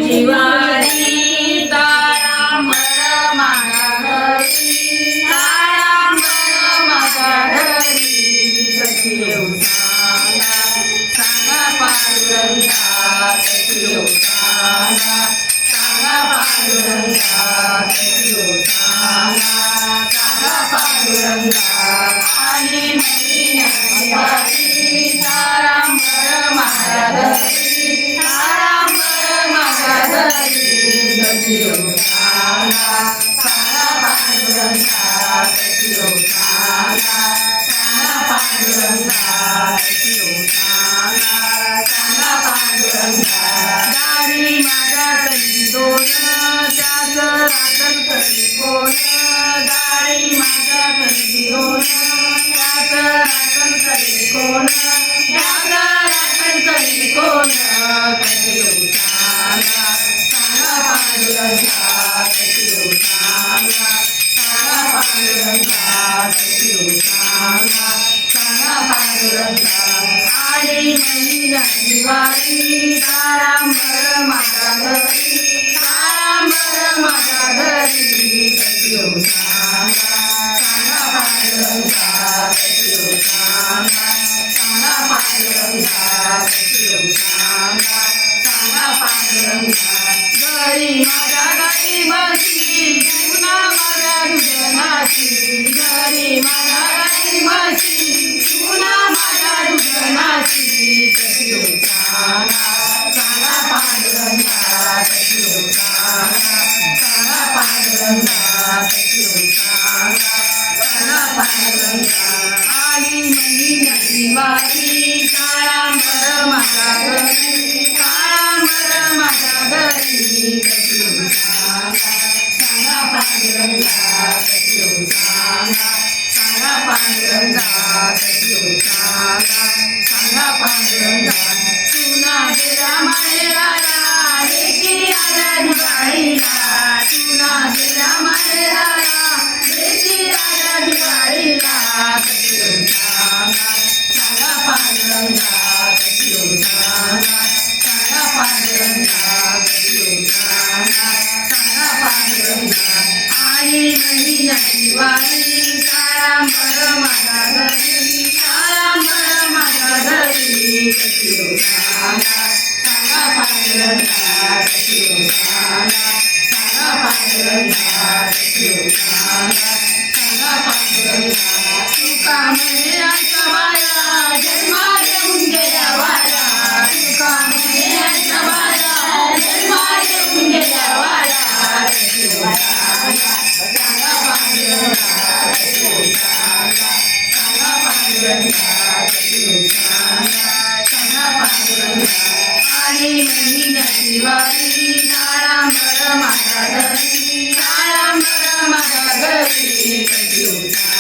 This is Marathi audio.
जिवारी तारांबर माझ्या घरी तारांबर माझ्या घरी सखी येऊ सांगा सांगा पांडुरंगा सखी येऊ सांगा सांगा पांडुरंगा सखी येऊ सांगा सांगा पांडुरंगा आली महिन्या जिवारी तारांबर माझ्या घरी तारांबर माझ्या घरी सखी येऊ सांगा सांगा पांडुरंगा सखी येऊ सांगा सांगा पांडुरंगा सखी येऊ सांगा सांगा पांडुरंगा दारी माझ्या तरी दोन त्याच राखण तरी कोण दारी माझ्या तरी दोन त्याच राखण तरी कोण त्याच राखण तरी कोण सखी येऊ सांगा सांगा पांडुरंगा सखी येऊ सांगा सांगा पांडुरंगा सखी येऊ सांगा सांगा पांडुरंगा आली महिन्या जिवारी तारांबर माझ्या घरी तारांबर माझ्या घरी सखी येऊ सांगा सांगा पांडुरंगा सखी येऊ सांगा सांगा पांडुरंगा सखी येऊ सांगा सांगा पांडुरंगा घरी माझ्या घरी बसली पुन्हा माझ्या दुजनाची घरी माझ्या घरी बसली पुन्हा माझ्या दुजनाची सखी येऊ सांगा सांगा पांडुरंगा सखी येऊ सांगा सांगा पांडुरंगा सखी येऊ सांगा सांगा पांडुरंगा आली महिन्या जिवारी तारांबर माझ्या घरी तारांबर माझ्या घरी सखी येऊ सांगा सांगा पांडुरंगा सखी येऊ सांगा सांगा पांडुरंगा सखी येऊ सांगा सांगा पांडुरंगा तुना गेला माहेराला लेकी आल्या दिवाळीला तुना गेला माहेराला लेकी आल्या दिवाळीला सखी येऊ सांगा सांगा पांडुरंगा सखी येऊ सांगा सांगा पांडुरंगा सखी येऊ सांगा सांगा पांडुरंगा आली महिन्या जिवारी तारांबर माझ्या घरी तारांबर माझ्या घरी सखी येऊ सांगा सांगा पांडुरंगा सखी येऊ सांगा सांगा पांडुरंगा सखी येऊ सांगा सांगा पांडुरंगा तुका म्हणे आमच्या बाया जन्मा येऊन गेल्या वाया तुका म्हणे आमच्या बाया जन्मा येऊन गेल्या वाया सखी येऊ सांगा सांगा पांडुरंगा सखी येऊ सांगा सांगा पांडुरंगा सखी येऊ सांगा सांगा पांडुरंगा आली महिन्या जिवारी तारांबर माझ्या घरी तारांबर माझ्या घरी सखी येऊ सांगा